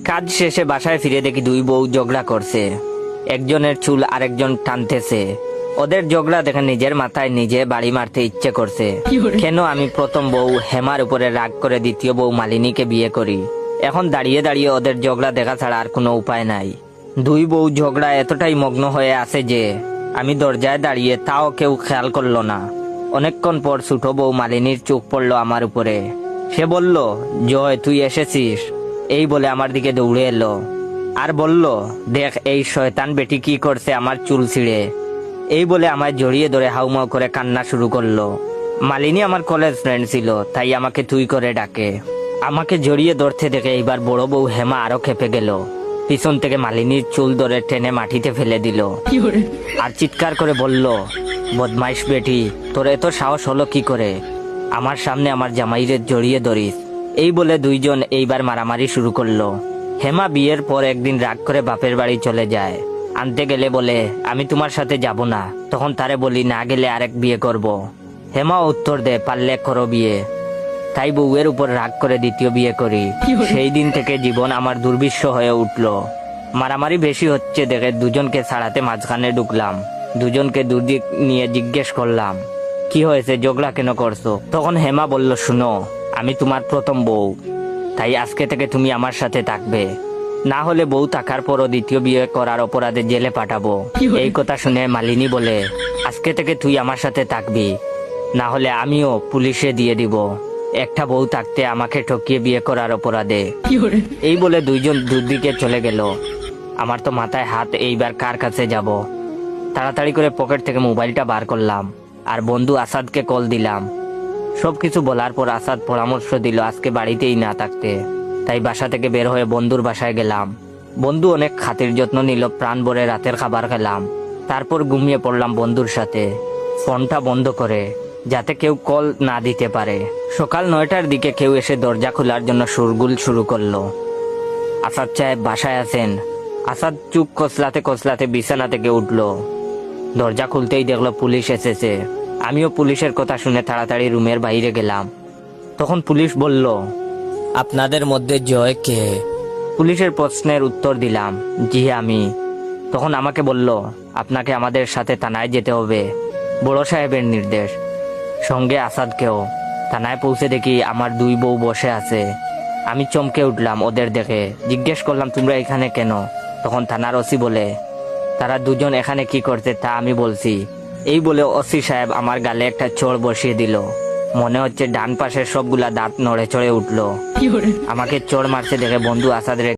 কাজ শেষে বাসায় ফিরে দেখি দুই বউ ঝগড়া করছে। একজনের চুল আরেকজন টানতেছে। ওদের ঝগড়া দেখে নিজের মাথায় নিজে বাড়ি মারতে ইচ্ছে করছে। কেন আমি প্রথম বউ হেমার উপরে রাগ করে দ্বিতীয় বউ মালিনীকে বিয়ে করি। এখন দাঁড়িয়ে দাঁড়িয়ে ওদের ঝগড়া দেখা ছাড়া আর কোনো উপায় নাই। দুই বউ ঝগড়া এতটাই মগ্ন হয়ে আছে যে আমি দরজায় দাঁড়িয়ে তাও কেউ খেয়াল করলো না। অনেকক্ষণ পর ছোট বউ মালিনীর চোখ পড়লো আমার উপরে। সে বলল, জয় তুই এসেছিস। এই বলে আমার দিকে দৌড়ে এলো আর বলল, দেখ এই শয়তান বেটি কি করছে আমার চুল ছিঁড়ে। এই বলে আমায় জড়িয়ে ধরে হাউমাউ করে কান্না শুরু করলো। মালিনী আমার কলেজ ফ্রেন্ড ছিল, তাই আমাকে তুই করে ডাকে। আমাকে জড়িয়ে ধরতে দেখে এইবার বড় বউ হেমা আরো খেপে গেল। পিছন থেকে মালিনীর চুল ধরে টেনে মাটিতে ফেলে দিল আর চিৎকার করে বলল, বদমাইশ বেটি, তোর এত সাহস হলো কি করে আমার সামনে আমার জামাইরে জড়িয়ে ধরিস। এই বলে দুইজন এইবার মারামারি শুরু করলো। হেমা বিয়ের পর একদিন রাগ করে বাপের বাড়ি চলে যায়। আনতে গেলে বলে, আমি তোমার সাথে যাব না। তখন তারে বলি, না গেলে আরেক বিয়ে করব। হেমা উত্তর দেয়, পারলে করো বিয়ে। তাই বউয়ের উপর রাগ করে দ্বিতীয় বিয়ে করি। সেই দিন থেকে জীবন আমার দুর্বিষহ হয়ে উঠলো। মারামারি বেশি হচ্ছে দেখে দুজনকে ছাড়াতে মাঝখানে ঢুকলাম। দুজনকে দুদিক নিয়ে জিজ্ঞেস করলাম, কি হয়েছে, ঝগড়া কেন করছো? তখন হেমা বলল, শুনো, আমি তোমার প্রথম বউ, তাই আজকে থেকে তুমি আমার সাথে থাকবে। না হলে বউ থাকার পরও দ্বিতীয় বিয়ে করার অপরাধে জেলে পাঠাবো। এই কথা শুনে মালিনী বলে, আজকে থেকে তুই আমার সাথে থাকবি, না হলে আমিও পুলিশে দিয়ে দিব। একটা বউ থাকতে আমাকে ঠকিয়ে বিয়ে করার অপরাধে। এই বলে দুইজন দুদিকে চলে গেল। আমার তো মাথায় হাত, এইবার কার কাছে যাব। তাড়াতাড়ি করে পকেট থেকে মোবাইলটা বার করলাম আর বন্ধু আসাদকে কল দিলাম। সবকিছু বলার পর আসাদ পরামর্শ দিল আজকে বাড়িতেই না থাকতে। তাই বাসা থেকে বের হয়ে বন্ধুর বাসায় গেলাম। বন্ধু অনেক খাতির যত্ন নিল, প্রাণ ভরে রাতের খাবার খেলাম। তারপর ঘুমিয়ে পড়লাম বন্ধুর সাথে, ফোনটা বন্ধ করে, যাতে কেউ কল না দিতে পারে। সকাল 9টার দিকে কেউ এসে দরজা খোলার জন্য শোরগোল শুরু করলো। আসাদ সাহেব বাসায় আছেন? আসাদ চুপ কসলাতে কসলাতে বিছানা থেকে উঠলো। দরজা খুলতেই দেখলো পুলিশ এসেছে। আমিও পুলিশের কথা শুনে তাড়াতাড়ি রুমের বাইরে গেলাম। তখন পুলিশ বলল, আপনাদের মধ্যে জয় কে? পুলিশের প্রশ্নের উত্তর দিলাম, জি আমি। তখন আমাকে বলল, আপনাকে আমাদের সাথে থানায় যেতে হবে, বড় সাহেবের নির্দেশ। সঙ্গে আসাদকেও। থানায় পৌঁছে দেখি আমার দুই বউ বসে আছে। আমি চমকে উঠলাম ওদের দেখে। জিজ্ঞেস করলাম, তোমরা এখানে কেন? তখন থানার ওসি বলে, তারা দুজন এখানে কি করছে তা আমি বলছি। এই বলে ওসি সাহেব আমার গালে একটা চড় বসিয়ে দিল। মনে হচ্ছে ডান পাশের সবগুলা দাঁত নড়ে চড়ে উঠলো। আমাকে চড় মারছে দেখে বন্ধু আসাদের